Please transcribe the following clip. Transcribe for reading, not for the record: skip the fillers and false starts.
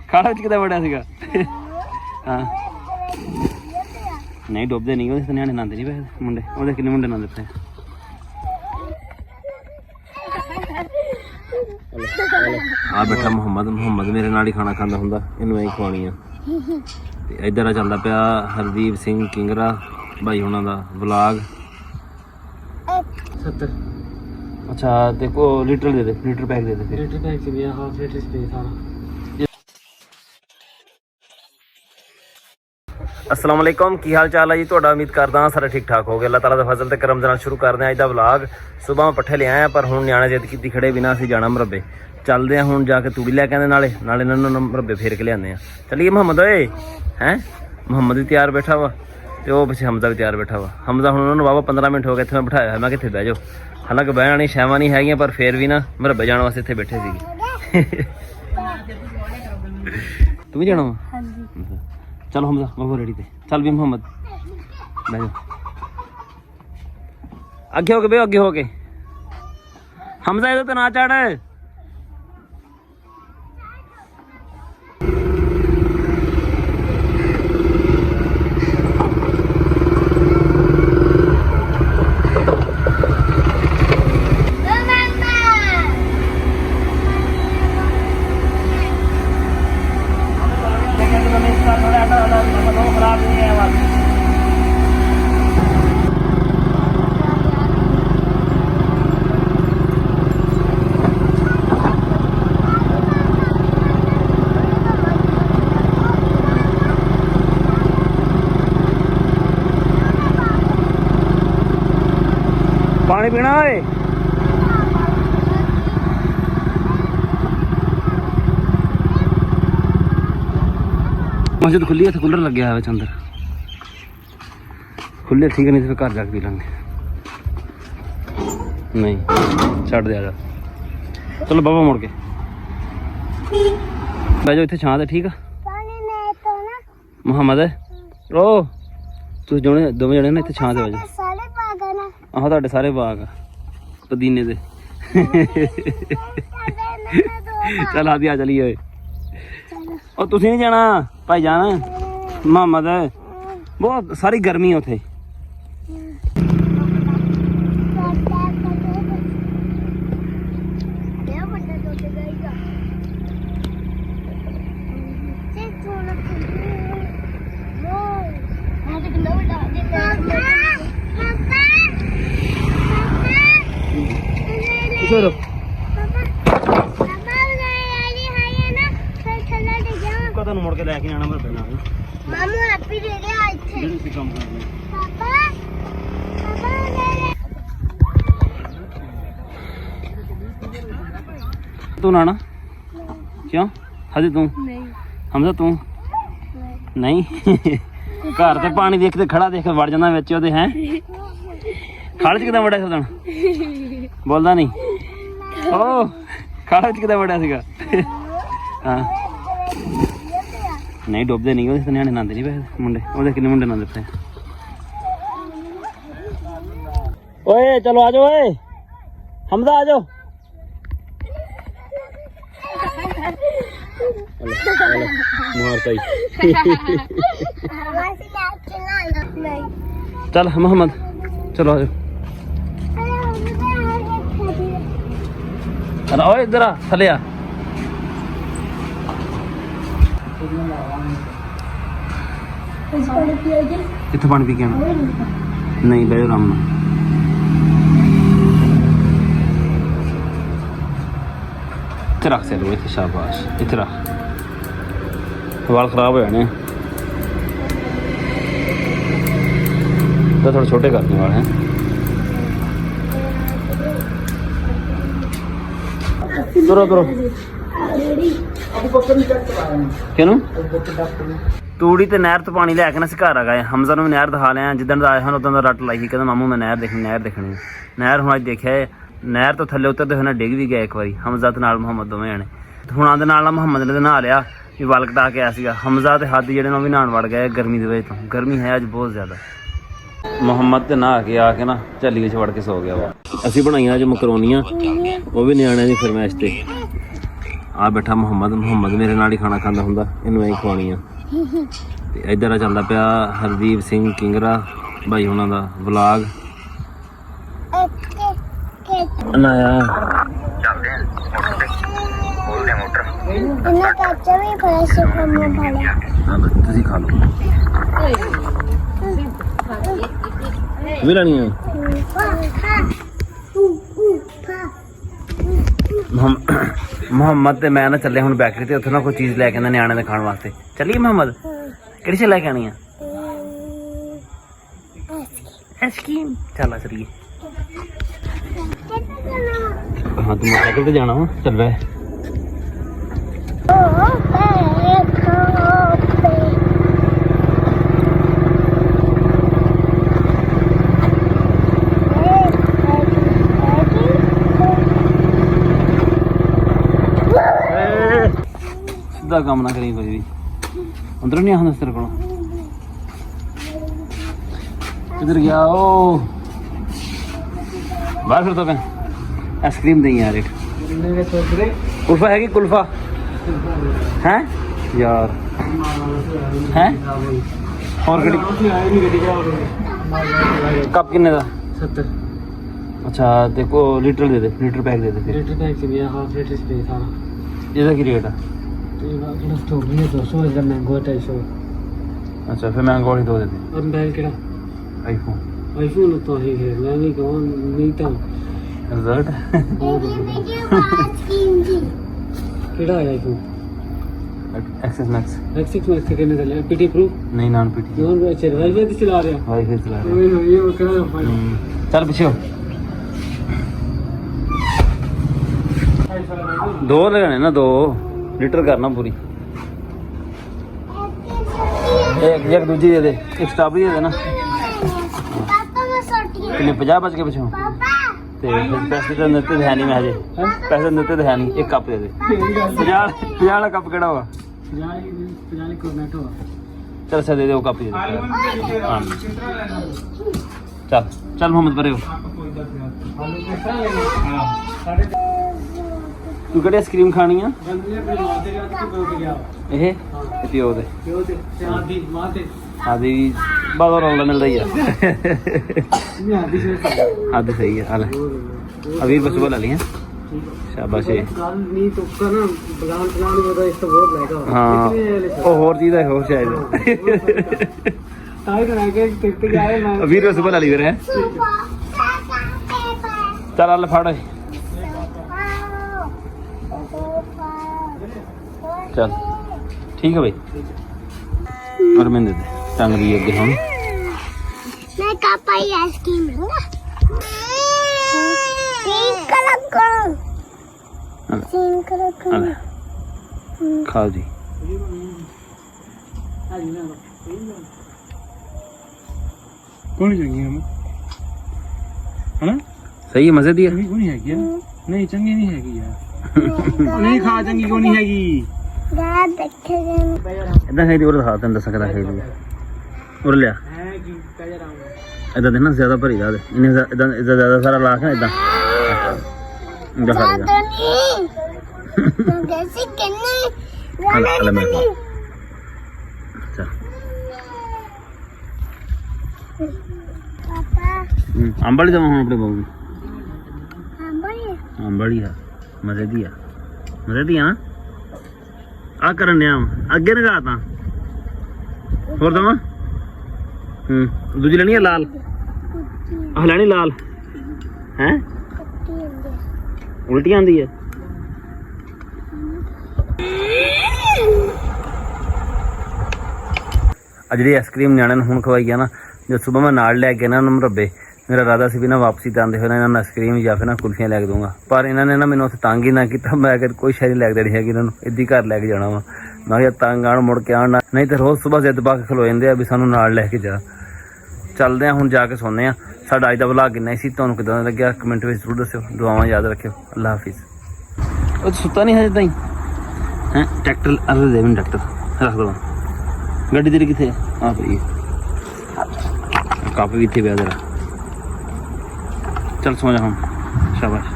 ਖਾਲਾ ਵਿੱਚ ਕਿੱਦਾਂ ਵੜਿਆ ਸੀਗਾ? ਹਾਂ ਨਹੀਂ ਡੁੱਬਦੇ ਨਹੀਂ ਉਹਦੇ ਨਿਆਣੇ ਨਾਂਦੇ ਨਹੀਂ ਪਏ ਮੁੰਡੇ। ਉਹਦੇ ਕਿੰਨੇ ਮੁੰਡੇ ਨਾਂਦੇ ਪਏ? ਆ ਬੈਠਾ ਮੁਹੰਮਦ ਮੇਰੇ ਨਾਲ ਹੀ ਖਾਣਾ ਖਾਂਦਾ ਹੁੰਦਾ, ਇਹਨੂੰ ਐਂ ਖਵਾਉਣੀ ਆ। ਤੇ ਇੱਧਰ ਆ ਚੱਲਦਾ ਪਿਆ ਹਰਦੀਪ ਸਿੰਘ ਕਿੰਗਰਾ ਭਾਈ ਉਹਨਾਂ ਦਾ ਵਲੌਗ। 70 ਅੱਛਾ ਤੇ ਕੋ ਲੀਟਰ ਦੇ ਦੇ, ਲੀਟਰ ਪੈਕ ਦੇ ਦੇ ਫਿਰ। ਲੀਟਰ ਪੈਕ ਚ ਵੀ ਹਾਫ ਲੀਟਰ ਸਪੇਸ ਸਾਰਾ। अस्सलाम वालेकुम, की हाल चाल है जी ਤੁਹਾਡਾ? उम्मीद करदा ਹਾਂ सारे ठीक ठाक हो गए। अल्लाह ताला दा फजल ते करम दे नाल शुरू करदे हैं अज दा व्लॉग। सुबह पट्ठे ले आए हैं पर हुण नियाणे जिद कीती खड़े बिना असीं जाना मरब्बे। चलदे हैं हुण जाके तूड़ी लै के आंदे नाले इन्हां नूं मरब्बे फेर के लिआंदे हैं। चलिए मुहम्मद ओए हैं। मुहम्मद भी तैयार बैठा वा ते ओह पिछे हमजा भी तैयार बैठा वा। हमजा हुण उन्होंने वावा 15 मिनट हो गए इत्थे मैं बिठाया है। मैं कित्थे बह जाओ, हालांकि बहण वाली शैवां नहीं हैगियां पर फिर भी ना मरब्बे जाने वास्ते इत्थे बैठे सीगे। तू भी जाना वा? चलो हमजा बाबू रेडी थे। चल भी मोहम्मद बह जाओ, आगे हो के बे, आगे हो के। हमजा इधर तो ना चढ़। पानी पीना है? मस्जिद खुली है, कूलर लग गया है अंदर। खुले ठीक है, नहीं तो फिर घर जाके पी लेंगे। नहीं छड़ दिया जा। चलो बाबा मुड़ के बह जाओ इतने छां ते। ठीक है मुहम्मद रो तुम दोवें जने ना इतने छां ते बह जाओ। आहो तुहाडे सारे बाग आ पुदीने दे। चल आदि आ चलिए। और तुसीं नहीं जाना भाईजान? मुहम्मद बहुत सारी गर्मी है उत्थे। ਤੁਹਾਨੂੰ ਮੁੜ ਕੇ ਲੈ ਕੇ ਜਾਣਾ ਮਰਬੇ ਨਾਲ। ਮਾਮੂ ਹੈਪੀ ਦੇ ਦੇ ਆ ਇੱਥੇ ਤੁਸੀਂ ਕੰਮ ਕਰਦੇ। ਪਾਪਾ ਤੂੰ ਨਾ ਕਿਉਂ ਹਜੇ ਤੂੰ ਨਹੀਂ? ਹਮਜ਼ਾ ਤੂੰ ਨਹੀਂ? ਘਰ ਤੇ ਪਾਣੀ ਦੇਖ ਤੇ ਖੜਾ ਦੇਖ ਵੜ ਜਾਂਦਾ ਵਿੱਚ ਉਹਦੇ। ਹੈ ਖਾਲ ਚ ਕਿਦਾਂ ਵੜਿਆ ਸੀ? ਬੋਲਦਾ ਨਹੀਂ? ਓ ਖਾਲ ਚ ਕਿਦਾਂ ਵੜਿਆ ਸੀਗਾ? ਹਾਂ नहीं डुबते नहीं ਉਹਦੇ ਨਿਆਣੇ ਨਾਂਦੇ ਨਹੀਂ ਪਏ ਮੁੰਡੇ। ਉਹਦੇ ਕਿੰਨੇ ਮੁੰਡੇ ਨਾਂਦੇ ਪਏ? ओए चलो आ जाओ। ओए हमजा आ जाओ। मारता ही। चल मोहम्मद चलो आ जाओ। ओए इधर आ थले आ। इतना पानी पी के आना नहीं बह आराम ना। इतने रख चलो इतने शाबाश इतने रख। वाल खराब हो जाने तो थोड़े छोटे करने वाले हैं। तुरो तुरो क्यों तूड़ी तो नहर तो पानी लैके ना घर आ गए। हमजा ने नहर दिखा लिया जिदन आए हैं उदन रट लाई कहते मामू मैं नहर देखनी नहर हूँ अज देखा नहर तो थले उतरते हुए डिग भी गया एक बार। हमजा तो नाल मुहम्मद दोवें जने हूँ आदे नाल मुहम्मद ने नहा लिया भी वल कटा के आया सीगा। हमजा तो हद जेडे भी नहान वड़ गए गर्मी की वजह तो। गर्मी है अज बहुत ज़्यादा। मुहम्मद तो नहा के आके ना झल्ली च वड़ के सो गया वा। असीं बनाइयां अज मकरोनियां वो भी न्याणिਆਂ ਦੀ फरमाइश ते। ਆ ਬੈਠਾ ਮੁਹੰਮਦ ਮੇਰੇ ਨਾਲ ਹੀ ਖਾਣਾ ਖਾਂਦਾ ਹੁੰਦਾ, ਇਹਨੂੰ ਐਂ ਖਵਾਉਣੀ ਆ। ਤੇ ਇੱਧਰ ਆ ਚੱਲਦਾ ਪਿਆ ਹਰਦੀਪ ਸਿੰਘ ਕਿੰਗਰਾ ਭਾਈ ਉਹਨਾਂ ਦਾ ਵਲੌਗ ਬਣਾਇਆ। ਇਹਨਾਂ ਕੱਚਾ ਵੀ ਬੜਾ ਸੁਖਮਾ ਭਾਲਿਆ। ਹਾਂ ਬਸ ਤੁਸੀਂ ਖਾ ਲਓ। ਵੀ ਲੈਣੀ ਹੈ ਮੁਹੰਮਦ ਤੇ ਮੈਂ ਨਾ ਚੱਲੇ ਹੁਣ ਬੈਕਰੀ ਤੇ, ਉੱਥੇ ਨਾ ਕੋਈ ਚੀਜ਼ ਲੈ ਕੇ ਆਉਂਦਾ ਨਿਆਣੇ ਦੇ ਖਾਣ ਵਾਸਤੇ। ਚੱਲੀਏ ਮੁਹੰਮਦ? ਕਿਹੜੀ ਚੀਜ਼ ਲੈ ਕੇ ਆਣੀ ਆ? ਆਈਸਕ੍ਰੀਮ। ਚੱਲ ਚੱਲੀਏ। ਹਾਂ ਤੂੰ ਮੋਟਰਸਾਈਕਲ ਤੇ ਜਾਣਾ ਵਾ, ਚੱਲ ਬੈ। ਸਿੱਧਾ ਕੰਮ ਨਾ ਕਰੀ ਕੋਈ ਵੀ, ਅੰਦਰੋਂ ਨਹੀਂ ਆਉਂਦਾ ਤੇਰੇ ਕੋਲੋਂ। ਕਿੱਧਰ ਗਿਆ ਉਹ? ਬਾਹਰ ਫਿਰ ਤੋਂ ਮੈਂ ਆਈਸਕ੍ਰੀਮ ਦੇਈ ਯਾਰ। ਇੱਕ ਕੁਲਫਾ ਹੈਗੀ? ਕੁਲਫਾ ਹੈ ਯਾਰ? ਹੈ ਹੋਰ ਕਿਹੜੀ? ਕੱਪ ਕਿੰਨੇ ਦਾ? 70 ਅੱਛਾ ਤੇ ਕੋ ਲੀਟਰ ਦੇ ਦੇ, ਲੀਟਰ ਪੈਕ ਦੇ ਦੇ ਫਿਰ। लीटर पैक से भी है, हाफ लीटर स्प्रे सारा। ਇਹਦਾ ਕੀ ਰੇਟ ਆ? तो ये वाला स्ट्रॉबेरी है 200, इसका मैंगो है 250। ਅੱਛਾ ਫਿਰ ਮੈਂਗੋ ਵਾਲੀ ਦੋ ਦੇ ਦੇ। और मोबाइल केड़ा ਆਈਫੋਨ आईफोन तो ही है, मैं नहीं कहूँ नहीं तो ਰਿਜ਼ਲਟ केड़ा है आईफोन ਐਕਸੈਸ ਮੈਕਸ X6 में कितने का लिया? पीटी प्रूफ ਨਹੀਂ ਨਾਨ ਪੀਟੀ नॉन अच्छे वाईफाई तो चला रहे हो? ਵਾਈਫਾਈ ਚਲਾ ਰਿਹਾ। ओए ये वो केड़ा फाइल ਚੱਲ ਪਿੱਛੇ ਹੋ। ਦੋ ਲੈਣੇ ਨਾ, 2 ਲੀਟਰ ਕਰਨਾ ਪੂਰੀ। ਇੱਕ ਦੂਜੀ ਦੇ ਦੇ, ਇੱਕ ਸਟ੍ਰਾਬੇਰੀ ਦੇ ਦੇ ਨਾ। ਪਾਪਾ ਮੈਂ ਸੋਟੀ ਕਿੰਨੇ 50 ਬਚ ਕੇ ਪਿੱਛੋਂ? ਪਾਪਾ ਤੇ ਫਿਰ ਪੈਸੇ ਤਾਂ ਦਿੱਤੇ ਹੈ ਨਹੀਂ ਮੈਂ ਹਜੇ। ਪੈਸੇ ਦਿੱਤੇ ਤਾਂ ਹੈ ਨਹੀਂ। ਇੱਕ ਕੱਪ ਦੇ ਦੇ। 50 ਵਾਲਾ ਕੱਪ ਕਿਹੜਾ ਵਾ? 50 कोर्नेटो ਚੱਲ ਸਾ ਦੇ ਦੇ, ਉਹ ਕੱਪ ਦੇ ਦੇ। ਹਾਂ ਚੱਲ ਚੱਲ ਮੁਹੰਮਦ ਪਰੇ ਹੋ। ਤੂੰ ਕਿਹੜੀ ਆਈਸਕ੍ਰੀਮ ਖਾਣੀ ਆ? ਇਹ ਤੇ ਉਹਦੇ ਆਦੀ ਬਾਦੋਂ ਰੌਲਾ ਮਿਲਦਾ ਹੀ ਆ। ਆਦੀ ਸਹੀ ਆ। ਆ ਲੈ ਅਵੀਰ ਬਸ ਬੋਲ ਲਈ ਹੈ। ਸ਼ਾਬਾਸ਼। ਹਾਂ ਉਹ ਹੋਰ ਚੀਜ਼ ਹੈ, ਹੋਰ ਸ਼ਾਇਦ ਅਵੀਰ ਬਸ ਬੋਲ ਲਈ ਵੀਰ ਹੈ। ਚੱਲ ਆ ਲੈ ਫੜ। ਚੱਲ ਠੀਕ ਹੈ ਭਾਈ। और मैं दे दे टंग दी अगे हम मैं कापाई आइसक्रीम लूंगा। पिंक कलर करो, पिंक कलर करो। खाओ जी। कौन चंगी है ना? सही है, मजे दी है। कौन है क्या? नहीं चंगी नहीं है यार। नहीं खा चंगी कौन नहीं हैगी। यार देखे इतना खाई दी और दिखा तैਨੂੰ दस कदा खाई दी और लिया है कि कजर आऊंगा इदा देना ज्यादा भरी दा इन्हें इदा इदा ज्यादा सारा ला के इदा दिखा दे। ज्यादा नहीं जैसे किन्ने अल मैं चल पापा अंबड़ी दवा हम अपने बहू हमारे अंबड़ी है मजे दी है। मजे दी है आ करन दिया अगे नगा ता होर दवा। दूजी लेनी है लाल? आ लेनी लाल हैं? उल्टी आंदी है। आ जी आइसक्रीम न्याणे ने हुण खवाई है ना, जो सुबह मैं नाल लैके ना मुरब्बे, मेरा इरादा सी भी ना वापसी ते आंदे होए ना इन्हां नूं आइसक्रीम या फिर ना कुल्फियां लैके दूंगा, पर इन्होंने ना मैंने उत्थे तंग ही ना किया। मैं अगर कोई शायद लैके देनी हैगी इन्हां नूं, इद्दी घर लैके जाना वा। मैं किहा तंग आण मुड़ के आण ना, नहीं तो रोज़ सुबह जिद पा के खलो जांदे आ भी सानूं नाल लैके जा। चलदे आ हुण जाके सोने आ। साडा अज दा व्लॉग किन्ना सी, तुहानूं किदां दा लग्गिया कमेंट विच जरूर दस्सिओ। दुआवां याद रखिओ। अल्लाह हाफिज़। ਉਹ ਸੁੱਤਾ ਨਹੀਂ ਹਜੇ ਤਾਈਂ ਹੈ? ਟਰੈਕਟਰ ਅਰੇ ਦੇ ਮੈਨੂੰ ਟਰੈਕਟਰ ਰੱਖ ਦਵਾਂ। ਗੱਡੀ ਤੇਰੀ ਕਿੱਥੇ ਆ? ਪਈ ਕੱਪ ਵੀ ਇੱਥੇ ਪਿਆ ਤੇਰਾ। ਚੱਲ ਸੌ ਜਾ ਹੁਣ। ਸ਼ਾਬਾਸ਼।